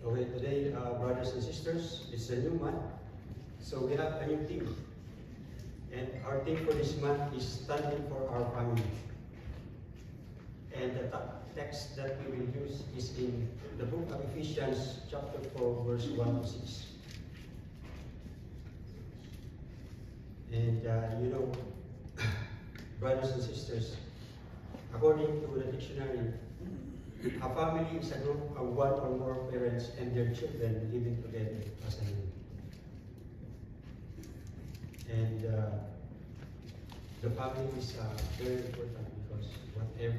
Okay, today, brothers and sisters, it's a new month, so we have a new theme. And our theme for this month is standing for our family. And the text that we will use is in the book of Ephesians, chapter 4, verse 1 to 6. And brothers and sisters, according to the dictionary, a family is a group of one or more parents and their children living together as a unit. And the family is very important because if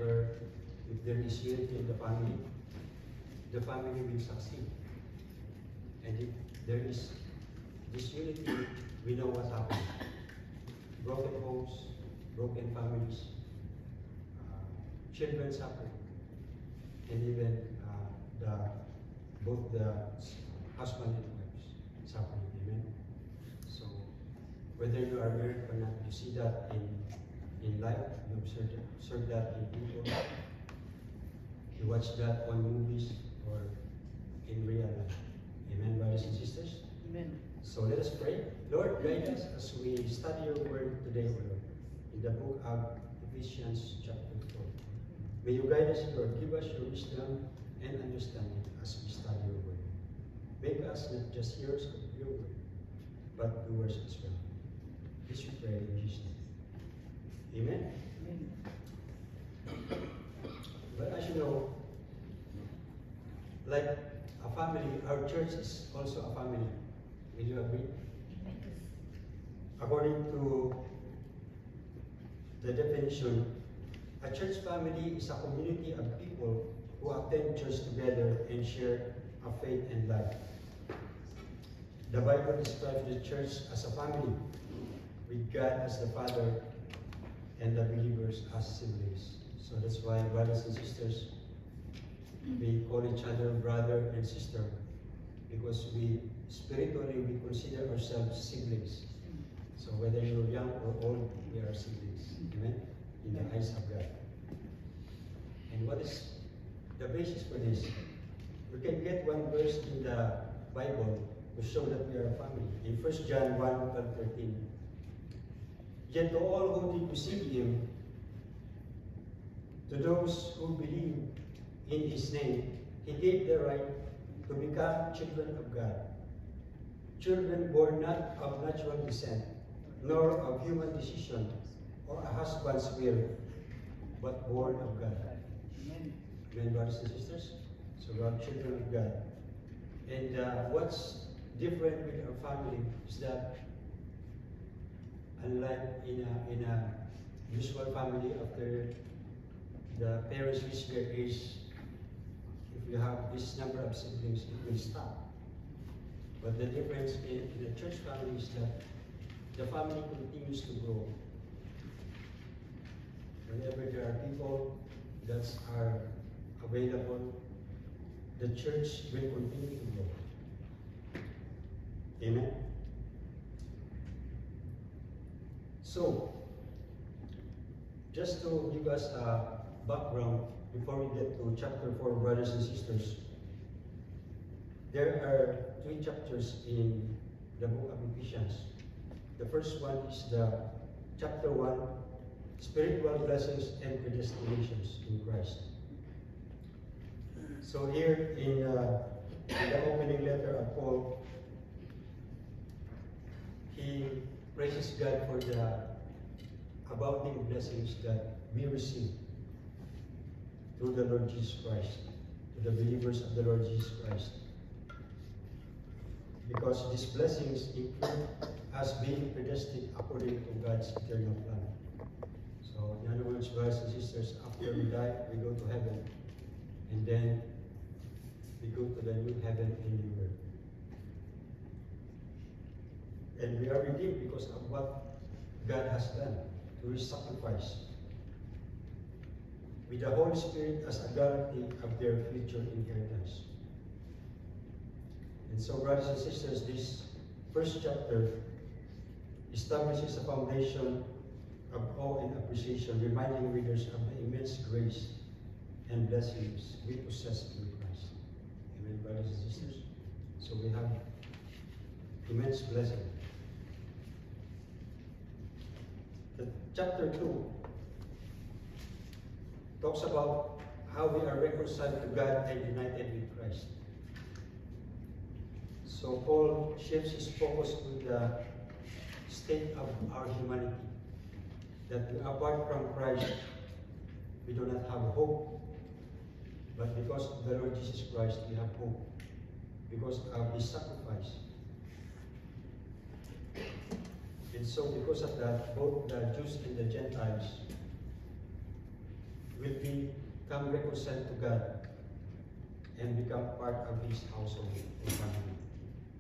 there is unity in the family will succeed. And if there is this unity, we know what happens. Broken homes, broken families, children suffer. And even both the husband and wives suffering. Amen. So whether you are married or not, you see that in life, you observe that in people, you watch that on movies or in real life. Amen, brothers and sisters. Amen. So let us pray. Lord, guide us as we study your word today, Lord, in the book of Ephesians chapter 4. May you guide us, Lord. Give us your wisdom and understanding as we study your word. Make us not just hearers of your word, but doers as well. This we pray in Jesus' name. Amen? Amen. But as you know, like a family, our church is also a family. Will you agree? According to the definition, a church family is a community of people who attend church together and share a faith and life. The Bible describes the church as a family, with God as the Father and the believers as siblings. So that's why, brothers and sisters, we call each other brother and sister, because spiritually we consider ourselves siblings. So whether you're young or old, we are siblings. Amen? In the eyes of God. And what is the basis for this? We can get one verse in the Bible to show that we are a family. In 1 John 1:13. Yet to all who did receive him, to those who believe in his name, he gave the right to become children of God. Children born not of natural descent, nor of human decision, or a husband's will, but born of God. Amen, brothers and sisters? So we are children of God. And what's different with our family is that, unlike in a usual family, after the parents reach their age, if you have this number of siblings, it will stop. But the difference in the church family is that the family continues to grow. Whenever there are people that are available, the church will continue to grow. Amen? So, just to give us a background before we get to chapter 4, brothers and sisters, there are 3 chapters in the book of Ephesians. The first one is the chapter 1, spiritual blessings and predestinations in Christ. So here in the opening letter of Paul, he praises God for the abounding blessings that we receive through the Lord Jesus Christ, to the believers of the Lord Jesus Christ. Because these blessings include us being predestined according to God's eternal plan. So, in other words, brothers and sisters, after we die, we go to heaven. And then we go to the new heaven and new earth. And we are redeemed because of what God has done through his sacrifice, with the Holy Spirit as a guarantee of their future inheritance. And so, brothers and sisters, this first chapter establishes a foundation of awe and appreciation, reminding readers of the immense grace and blessings we possess in Christ. Amen, brothers and sisters. So we have immense blessing. The chapter 2 talks about how we are reconciled to God and united with Christ. So Paul shifts his focus to the state of our humanity. That apart from Christ, we do not have hope. But because of the Lord Jesus Christ, we have hope. Because of His sacrifice. And so because of that, both the Jews and the Gentiles will become reconciled to God and become part of His household and family.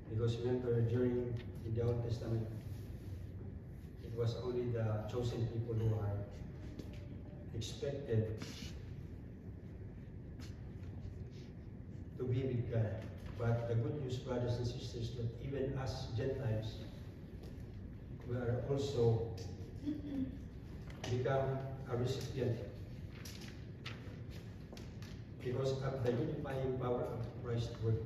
Because remember, in the Old Testament, it was only the chosen people who are expected to be with God. But the good news, brothers and sisters, that even us Gentiles, we are also become a recipient because of the unifying power of Christ's word.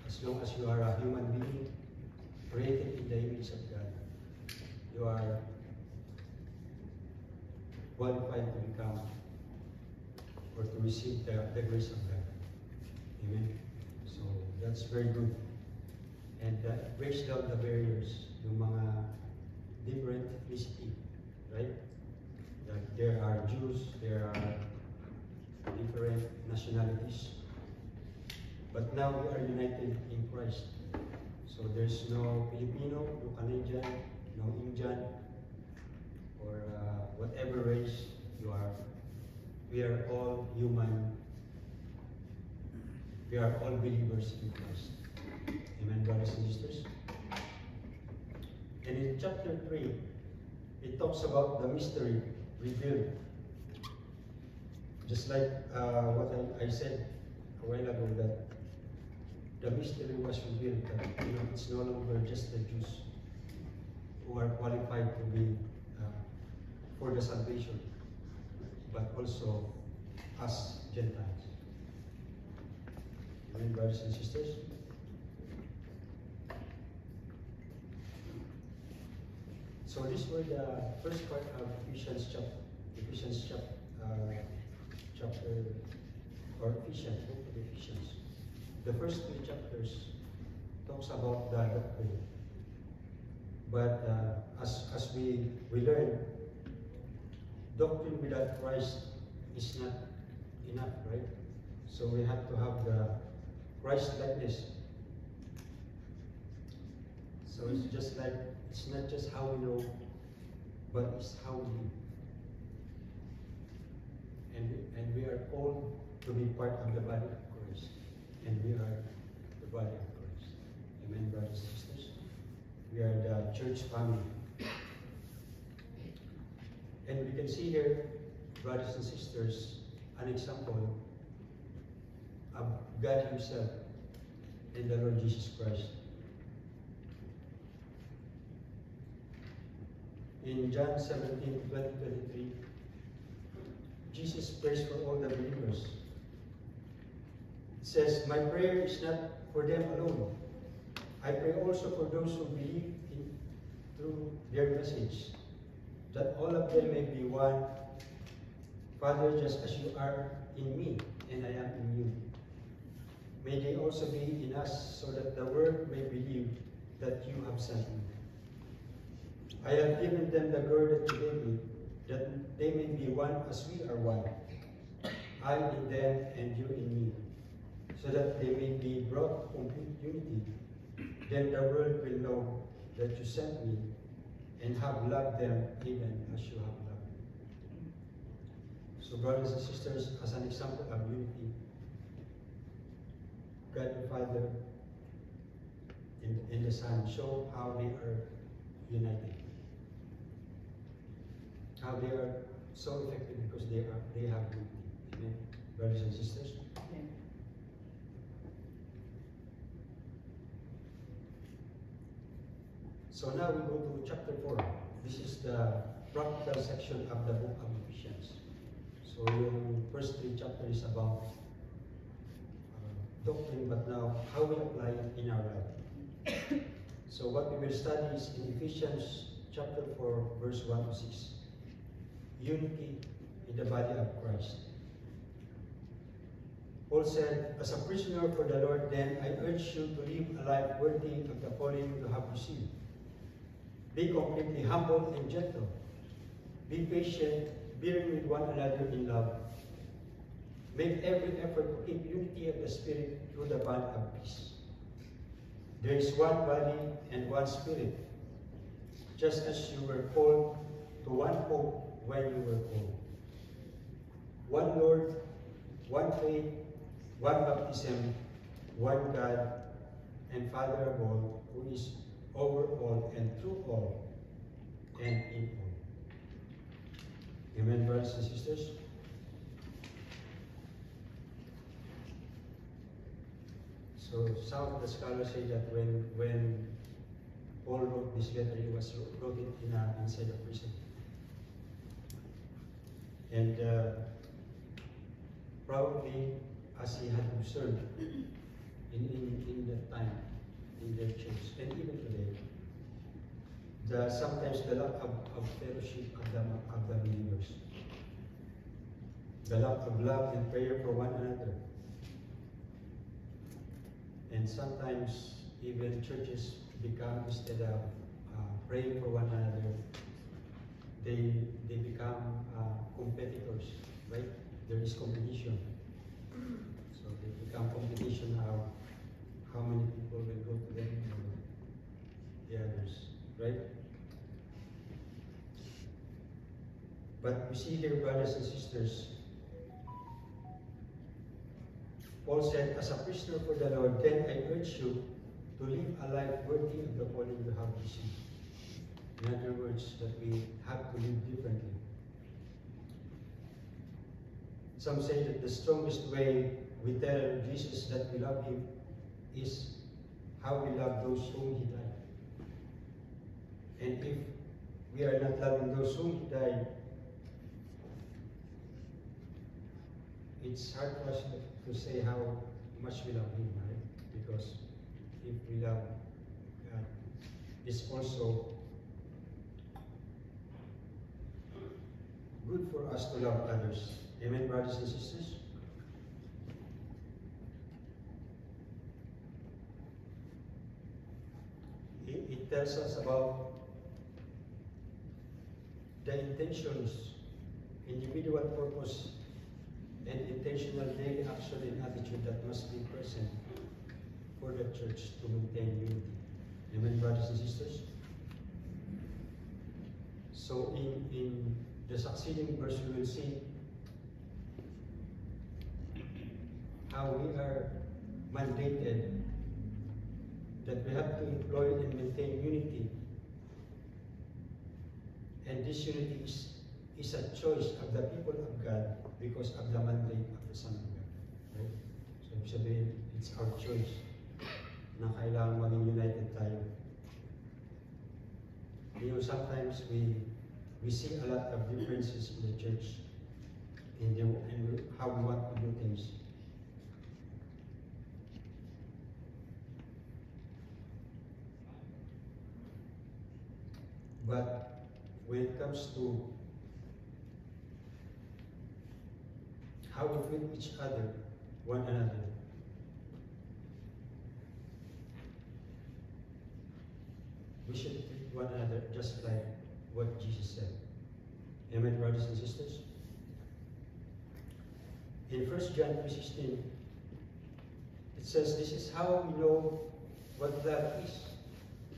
As long as you are a human being created in the image of God, you are qualified to become or to receive the grace of God. Amen. So that's very good. And that breaks down the barriers, yung mga different ethnicity, right? That there are Jews, there are different nationalities. But now we are united in Christ. So there's no Filipino, no Canadian, no Indian, or whatever race you are. We are all human. We are all believers in Christ. Amen, brothers and sisters. And in chapter 3, it talks about the mystery revealed. Just like what I said a while ago, that the mystery was revealed, that it's no longer just the Jews who are qualified to be for the salvation, but also us Gentiles. Amen, brothers and sisters. So these were the first part of Ephesians chapter, or Ephesians, book of Ephesians. The first 3 chapters talks about the doctrine. But as we learn, doctrine without Christ is not enough, right? So we have to have the Christ likeness. So it's just like, it's not just how we know, but it's how we live. And we are all to be part of the body of Christ. And we are the body of Christ. Amen, brothers and sisters. We are the church family. And we can see here, brothers and sisters, an example of God Himself and the Lord Jesus Christ. In John 17, 20-23, Jesus prays for all the believers. It says, "My prayer is not for them alone. I pray also for those who believe through their message, that all of them may be one. Father, just as you are in me, and I am in you. May they also be in us, so that the world may believe that you have sent me. I have given them the glory that you gave me, that they may be one as we are one. I in them and you in me, so that they may be brought to complete unity. Then the world will know that you sent me and have loved them even as you have loved me." So brothers and sisters, as an example of unity, God the Father and the Son show how they are united. How they are so effective because they have unity. Amen. Brothers and sisters. Amen. So now we go to chapter 4. This is the practical section of the book of Ephesians. So yung first 3 chapters is about doctrine, but now how we apply it in our life. So what we will study is in Ephesians chapter 4, verse 1 to 6. Unity in the body of Christ. Paul said, as a prisoner for the Lord, then I urge you to live a life worthy of the calling you have received. Be completely humble and gentle. Be patient, bearing with one another in love. Make every effort to keep unity of the Spirit through the bond of peace. There is one body and one Spirit, just as you were called to one hope when you were called. One Lord, one faith, one baptism, one God and Father of all, who is over all and through all and in all. Amen, brothers and sisters. So some of the scholars say that when Paul wrote this letter, he wrote it inside a prison. And probably as he had observed in that time in their church, and even today, sometimes the lack of fellowship of the believers, the lack of love and prayer for one another. And sometimes even churches become, instead of praying for one another, they become competitors, right? There is competition. So they become competition how many people will go to them or the others, right? But we see here, brothers and sisters, Paul said, as a prisoner for the Lord, then I urge you to live a life worthy of the calling you have received. In other words, that we have to live differently. Some say that the strongest way we tell Jesus that we love him is how we love those whom he died. And if we are not loving those whom he died, it's hard for us to say how much we love him, right? Because if we love God, it's also good for us to love others. Amen, brothers and sisters? It tells us about the intentions, individual purpose, and intentional daily action and attitude that must be present for the church to maintain unity. Amen, brothers and sisters? So in the succeeding verse, we will see how we are mandated that we have to employ and maintain unity. And this unity is a choice of the people of God because of the mandate of the Son of God. Right? So ibig sabihin, it's our choice na kailangan maging united tayo. You know, sometimes we see a lot of differences in the church in how we want to do things. But when it comes to how we treat each other, one another, we should treat one another just like what Jesus said. Amen, brothers and sisters? In 1 John 3:16, it says, this is how we know what love is.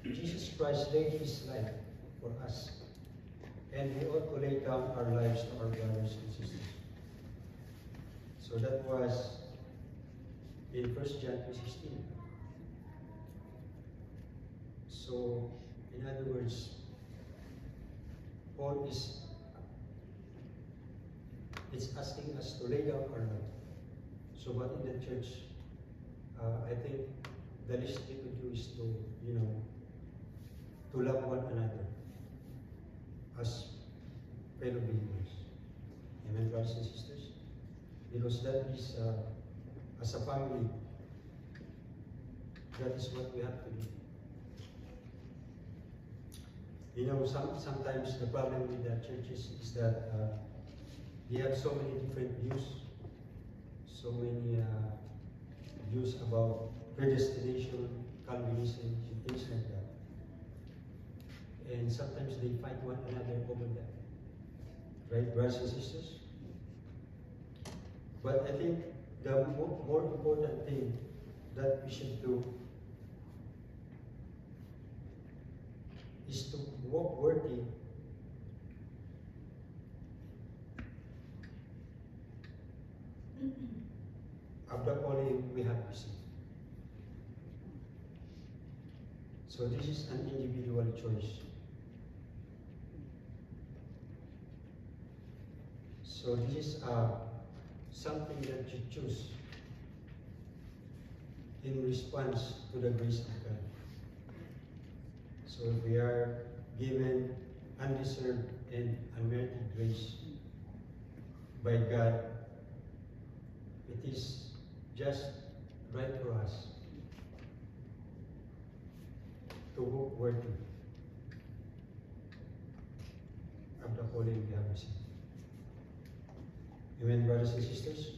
Jesus Christ laid his life for us, and we ought to lay down our lives to our brothers and sisters. So that was in 1 John 3:16. So, in other words, Paul it's asking us to lay down our life. So, but in the church, I think the least we could do is to, to love one another as fellow believers. Amen, brothers and sisters? Because that is, as a family, That is what we have to do. You know, sometimes the problem with the churches is that they have so many different views, so many views about predestination, Calvinism, and things like that. And sometimes they fight one another over that. Right, brothers and sisters? But I think the more important thing that we should do is to walk worthy of the calling we have received. So this is an individual choice. So this is something that you choose in response to the grace of God. So if we are given undeserved and unmerited grace by God, it is just right for us to walk worthy of the calling we have received. Amen, brothers and sisters?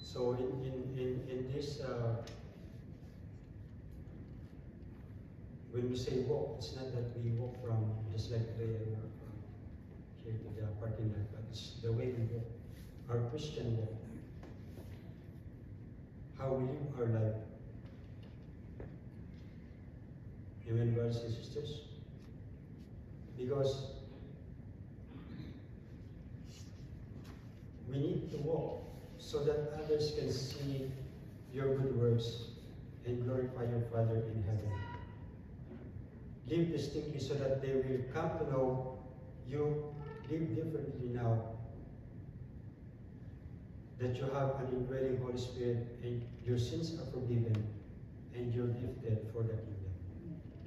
So in this, when we say walk, it's not that we walk from just like the way I walk from here to the parking lot, but it's the way we walk, our Christian walk, how we live our life. Amen, brothers and sisters? Because we need to walk so that others can see your good works and glorify your Father in heaven. Live distinctly so that they will come to know you live differently now, that you have an indwelling Holy Spirit and your sins are forgiven and you're gifted for the kingdom.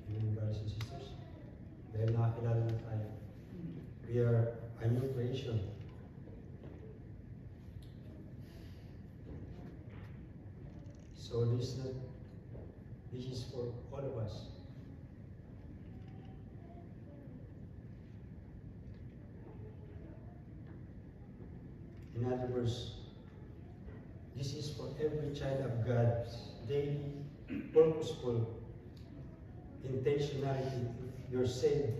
Amen, brothers and sisters? Dahil nakakilala na tayo. We are a new creation. So this is for all of us. In other words, this is for every child of God, daily, purposeful intentionality. If you're saved,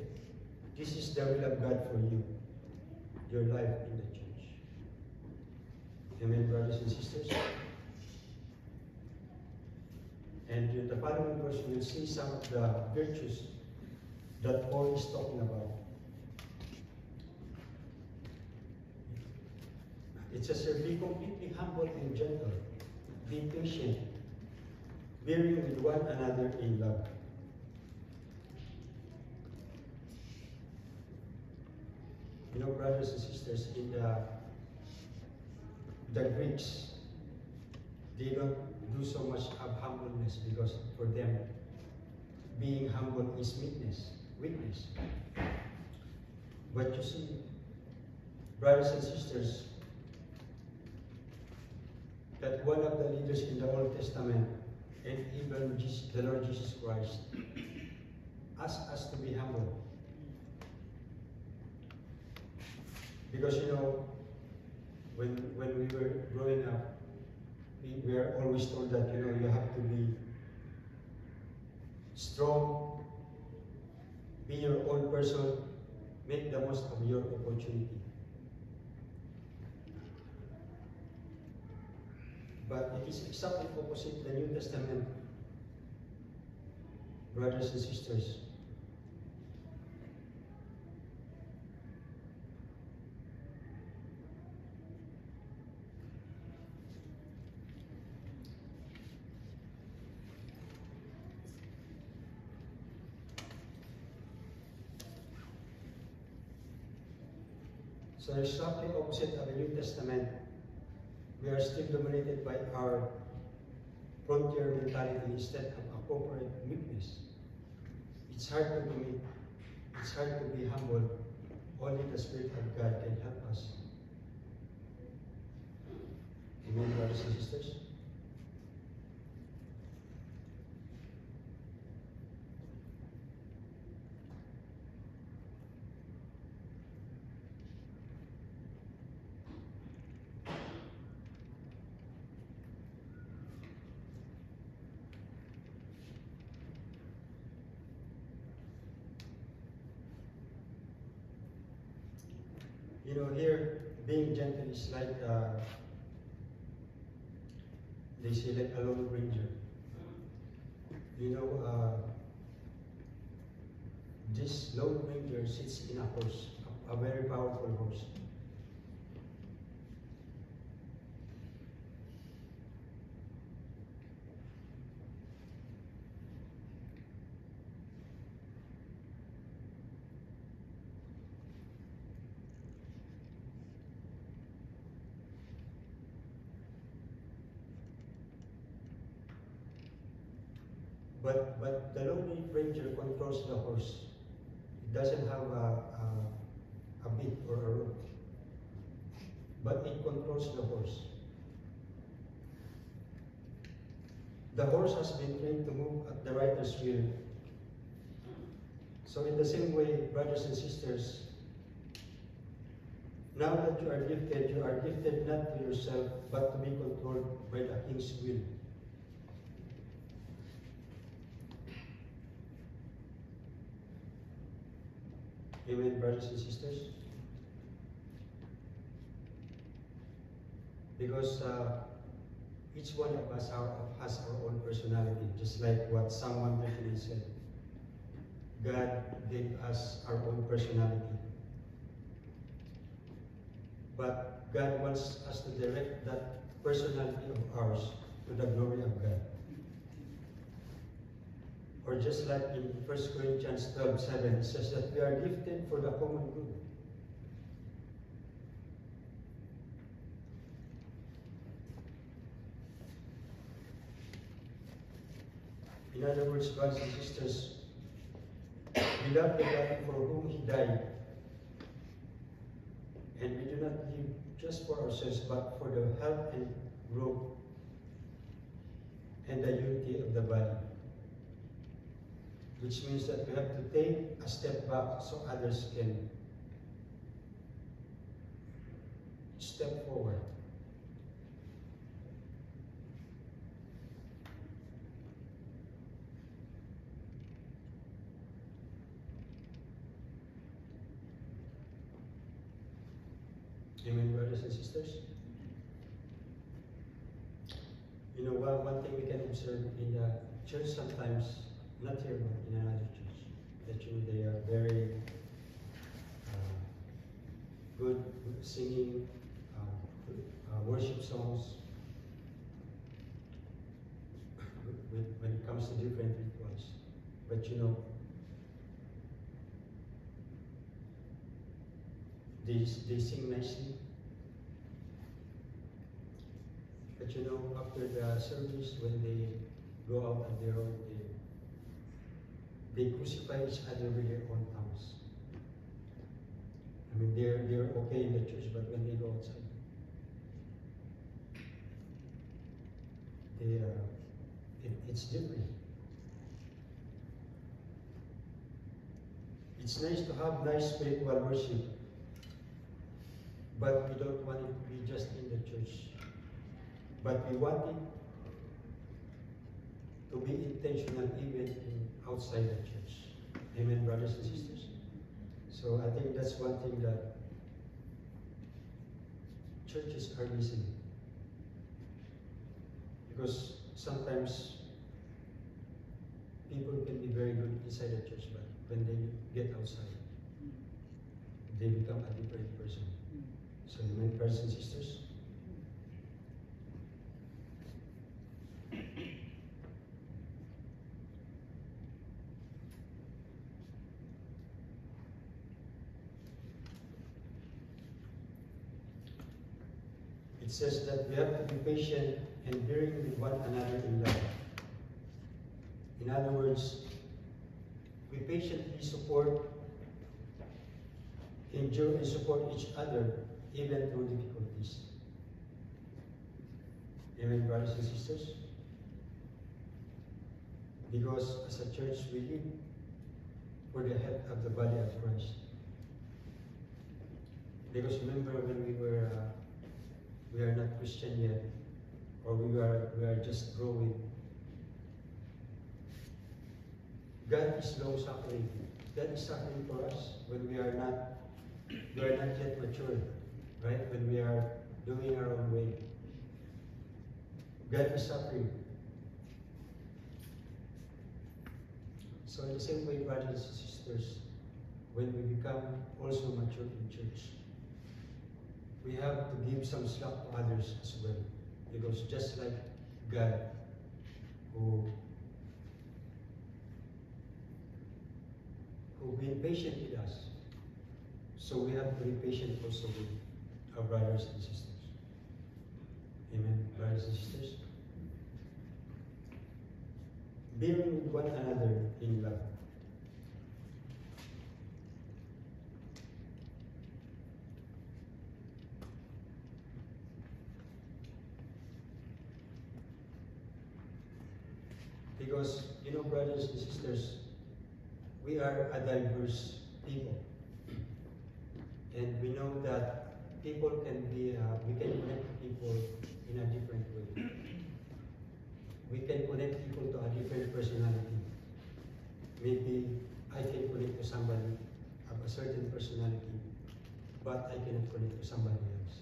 this is the will of God for you, your life in the church. Amen, brothers and sisters? And in the following verse, we'll see some of the virtues that Paul is talking about. It says here, be completely humble and gentle. Be patient, bearing with one another in love. You know, brothers and sisters, in the Greeks, they don't do so much of humbleness because for them, being humble is weakness. But you see, brothers and sisters, that one of the leaders in the Old Testament and even the Lord Jesus Christ asked us to be humble. Because you know, when we were growing up, we were always told that you know you have to be strong, be your own person, make the most of your opportunity. But it is exactly opposite the New Testament, brothers and sisters. So exactly opposite of the New Testament, we are still dominated by our frontier mentality instead of appropriate meekness. It's hard to it's hard to be humble. Only the Spirit of God can help us. Amen, brothers and sisters? You know, here, being gentle is like, they say like a lone ranger. You know, this lone ranger sits in a horse, a very powerful horse. But the Lone Ranger controls the horse. It doesn't have a bit or a rope, but it controls the horse. The horse has been trained to move at the rider's will. So in the same way, brothers and sisters, now that you are gifted not to yourself, but to be controlled by the King's will. Amen, brothers and sisters? Because each one of us has our own personality, just like what Psalm 139 said. God gave us our own personality. But God wants us to direct that personality of ours to the glory of God. Or just like in 1 Corinthians 12:7, it says that we are gifted for the common good. In other words, brothers and sisters, we love the God for whom He died. And we do not live just for ourselves, but for the health and growth and the unity of the body. Which means that we have to take a step back so others can step forward. Amen, brothers and sisters? You know, one thing we can observe in the church sometimes, not here, but in another church, that they are very good singing worship songs when it comes to different rituals. But you know, they sing nicely. But you know, after the service, when they go out on their own, they crucify each other with their own tongues. I mean, they're okay in the church, but when they go outside, it's different. It's nice to have nice spiritual worship, but we don't want it to be just in the church. But we want it to be intentional even outside the church. Amen, brothers and sisters? So I think that's one thing that churches are missing. Because sometimes people can be very good inside the church, but when they get outside, they become a different person. So amen, brothers and sisters? It says that we have to be patient and bearing with one another in love. In other words, we patiently support endure and support each other even through difficulties. Amen, brothers and sisters? Because as a church, we live for the head of the body of Christ. Because remember when we are not Christian yet, or we are just growing. God is long suffering. God is suffering for us when we are not yet mature, right? When we are doing our own way. God is suffering. So in the same way, brothers and sisters, when we become also mature in church, we have to give some slack to others as well. Because just like God, who been patient with us, so we have to be patient also with our brothers and sisters. Amen, brothers and sisters. Bearing with one another in love. Because, brothers and sisters, we are a diverse people. And we know that people can be, we can connect people in a different way. We can connect people to a different personality. Maybe I can connect to somebody of a certain personality, but I cannot connect to somebody else.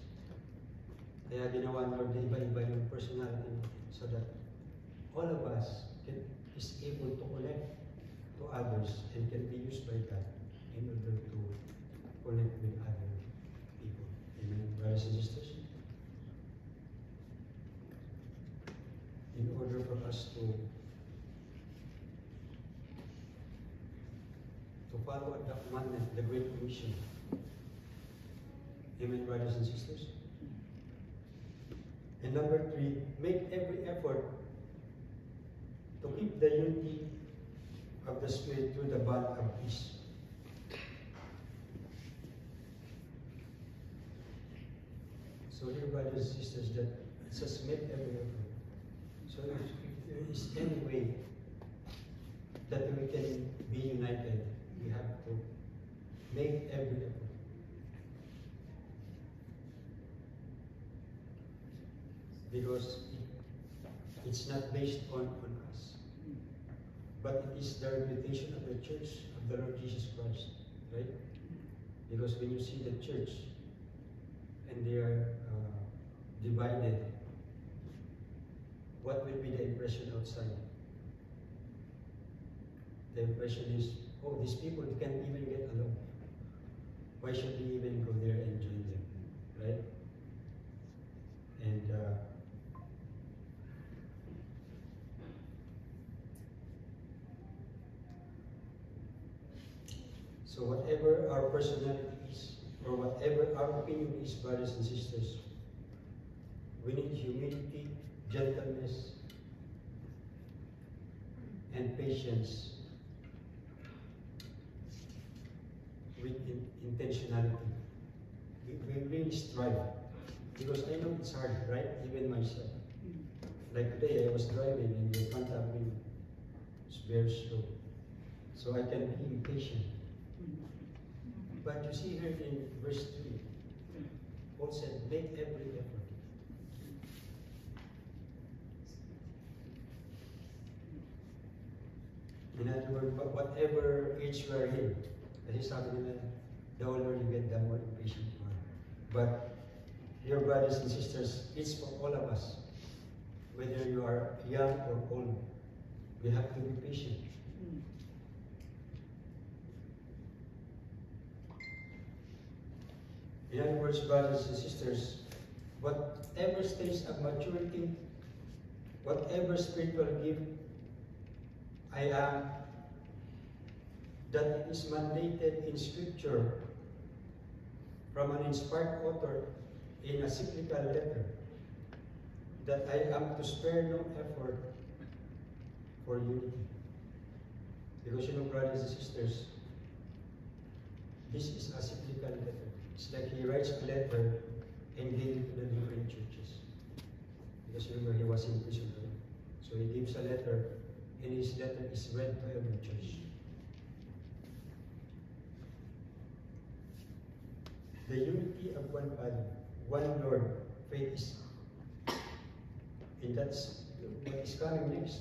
Kaya ginawa ng Lord na iba-iba yung personality so that all of us is able to connect to others and can be used by God in order to connect with other people. Amen, brothers and sisters? In order for us to follow the commandment, the Great Commission. Amen, brothers and sisters? And number 3, make every effort to keep the unity of the Spirit through the bond of peace. So dear brothers and sisters, that it says make every effort. So if there is any way that we can be united, we have to make every effort. Because it's not based on us, but it is the reputation of the church of the Lord Jesus Christ, right? Because when you see the church and they are divided, what will be the impression outside? The impression is, oh, these people can't even get along. Why should we even go there and join them, right? And so whatever our personality is, or whatever our opinion is, brothers and sisters, we need humility, gentleness, and patience with intentionality. We really strive. Because I know it's hard, right? Even myself. Like today, I was driving and the front of me was very slow. So I can be impatient. But you see here in verse 3, Paul said, make every effort. In other words, whatever age we are in, that is happening, the older you get, the more impatient you are. But, dear brothers and sisters, it's for all of us. Whether you are young or old, we have to be patient. In other words, brothers and sisters, whatever stage of maturity, whatever spiritual gift I am, that it is mandated in Scripture from an inspired author in a cyclical letter, that I am to spare no effort for unity. Because brothers and sisters, this is a cyclical letter. It's like he writes a letter and gave it to the different churches. Because remember, he was in prison, right? So he gives a letter, and his letter is read to every church. The unity of one body, one Lord, faith is, and that's what is coming next.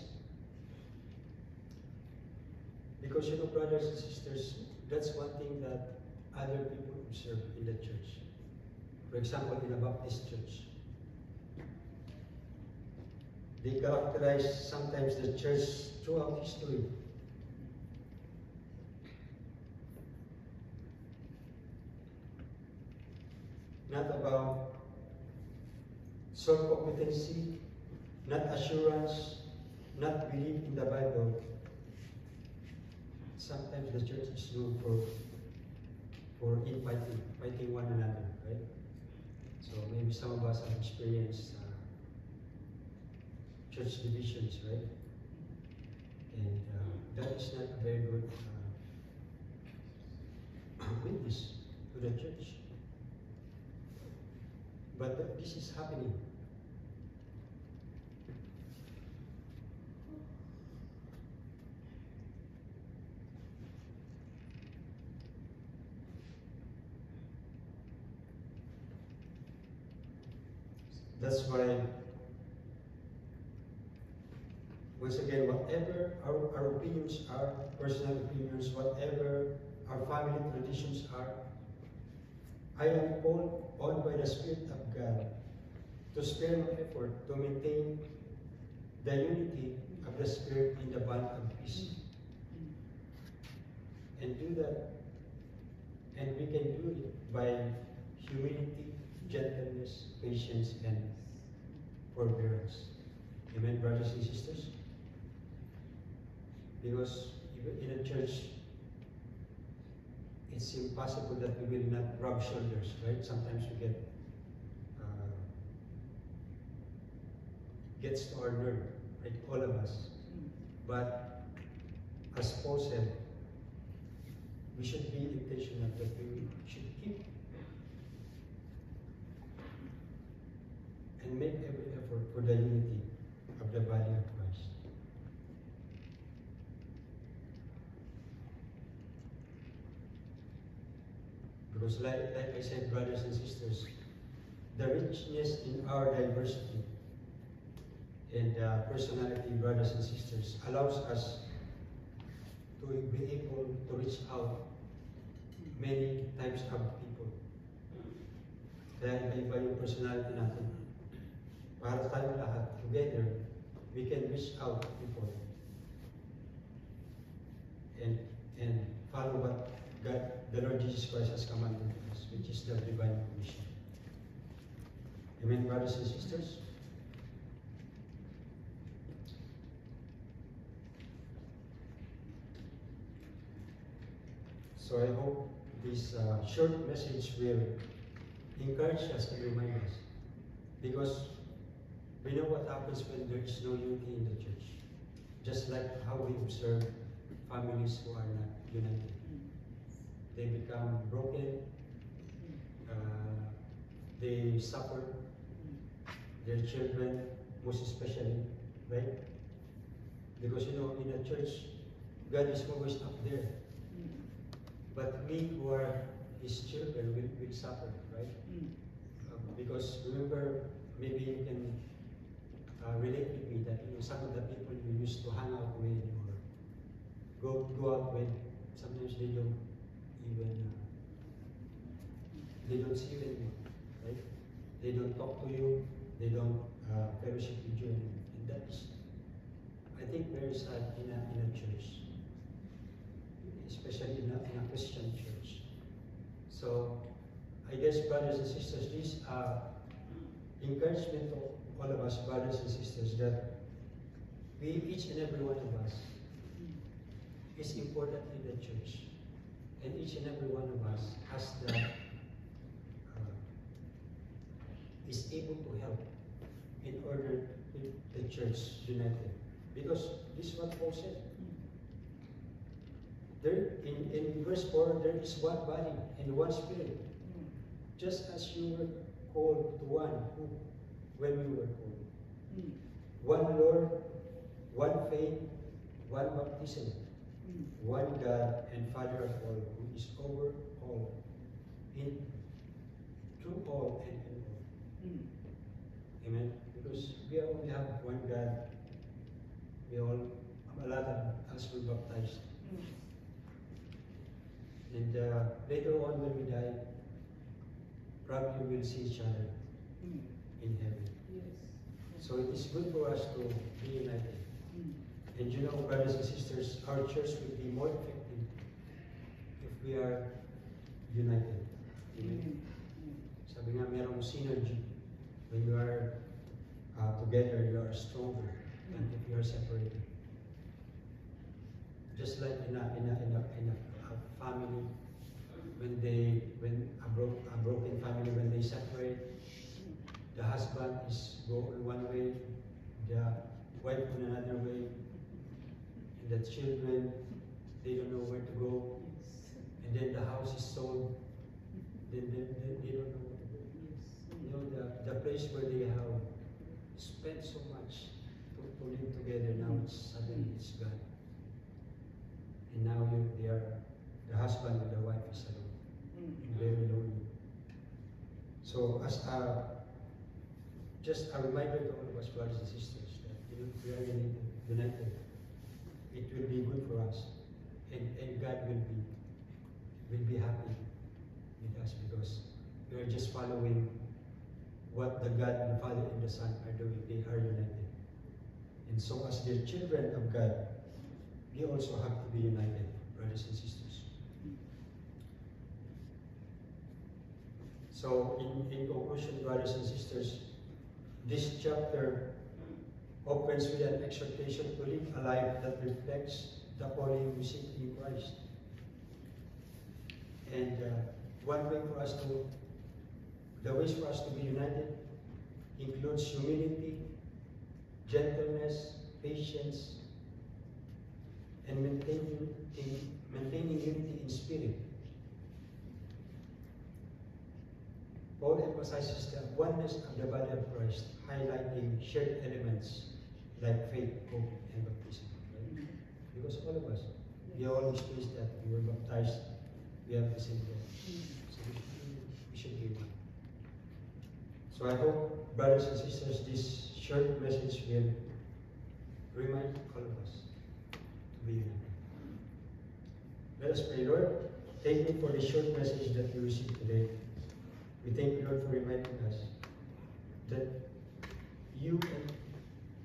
Because you know, brothers and sisters, that's one thing that other people observe in the church. For example, in a Baptist church, they characterize sometimes the church throughout history. Not about self-competency, not assurance, not belief in the Bible. Sometimes the church is known for infighting, fighting one another, right? So maybe some of us have experienced church divisions, right? And that is not a very good witness to the church. But this is happening. That's why, once again, whatever our opinions are, personal opinions, whatever our family traditions are, I am called by the Spirit of God to spare no effort to maintain the unity of the Spirit in the bond of peace. And do that, and we can do it by humility, gentleness, patience, and forbearance. Amen, brothers and sisters? Because even in a church, it's impossible that we will not rub shoulders, right? Sometimes we gets to our nerve, right? All of us. But as Paul said, we should be intentional that we should keep and make every effort for the unity of the body of Christ. Because like I said, brothers and sisters, the richness in our diversity and personality, brothers and sisters, allows us to be able to reach out many types of people. Kaya iba yung personality natin. Para tayo lahat, together, we can reach out to people and follow what God, the Lord Jesus Christ has commanded us, which is the divine commission. Amen, brothers and sisters? So I hope this short message will encourage us and remind us. Because we know what happens when there is no unity in the church. Just like how we observe families who are not united. They become broken, they suffer, their children, most especially, right? Because you know, in a church, God is always up there. But we who are His children will suffer, right? Because remember, maybe you can relate with me that you know, some of the people you used to hang out with or go out with, sometimes they don't even they don't see you anymore, right? They don't talk to you, they don't fellowship with you anymore. And that is, I think, very sad in a church, especially in a Christian church. So I guess, brothers and sisters, this encouragement to all of us, brothers and sisters, that we, each and every one of us, is important in the church. And each and every one of us has is able to help in order to keep the church united. Because this is what Paul said. There in verse 4, there is one body and one spirit. Just as you were called to one who, when we were called. One Lord, one faith, one baptism, one God and Father of all, who is over all, in through all and in all. Amen. Because we only have one God. We all, a lot of us were baptized. And later on when we die, probably we'll see each other in heaven. So it is good for us to be united. And you know, brothers and sisters, our church will be more effective if we are united. Amen. Sabi nga, merong synergy. When you are together, you are stronger than if you are separated. Just like in a family, when a broken family, when they separate, the husband is going one way, the wife on another way, and the children, they don't know where to go, and then the house is sold, then they don't know where to go. You know, the place where they have spent so much to live together, now suddenly it's gone. And now they are, the husband and the wife is alone, very lonely. So as just a reminder to all of us, brothers and sisters, that if we are united, it will be good for us, and God will be happy with us, because we are just following what the God, the Father, and the Son are doing. They are united, and so as the children of God, we also have to be united, brothers and sisters. So, in conclusion, brothers and sisters, this chapter opens with an exhortation to live a life that reflects the calling we seek in Christ. And one way for us to, the ways for us to be united includes humility, gentleness, patience, and maintaining unity in spirit. Paul emphasizes the oneness of the body of Christ, highlighting shared elements like faith, hope, and baptism. Right? Because all of us, we all experience that we were baptized, we have the same faith. So we should be one. So I hope, brothers and sisters, this short message will remind all of us to be united. Let us pray. Lord, thank you for the short message that we received today. We thank you, Lord, for reminding us that you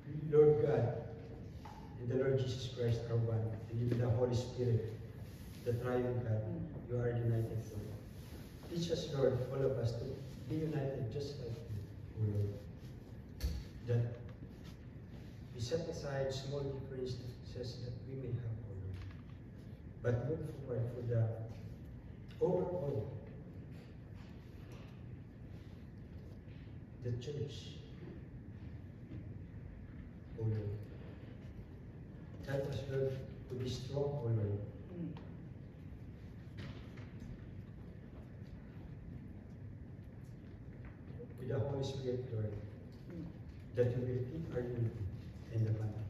and Lord God and the Lord Jesus Christ are one, and you, the Holy Spirit, the triune God, you are united. Teach us, Lord, all of us, to be united just like you, Lord. That we set aside small differences that we may have, Lord, but look forward for the overall, the church, O Lord. Help us, Lord, to be strong, O Lord. With the Holy Spirit, Lord, that you will keep our unity in the body.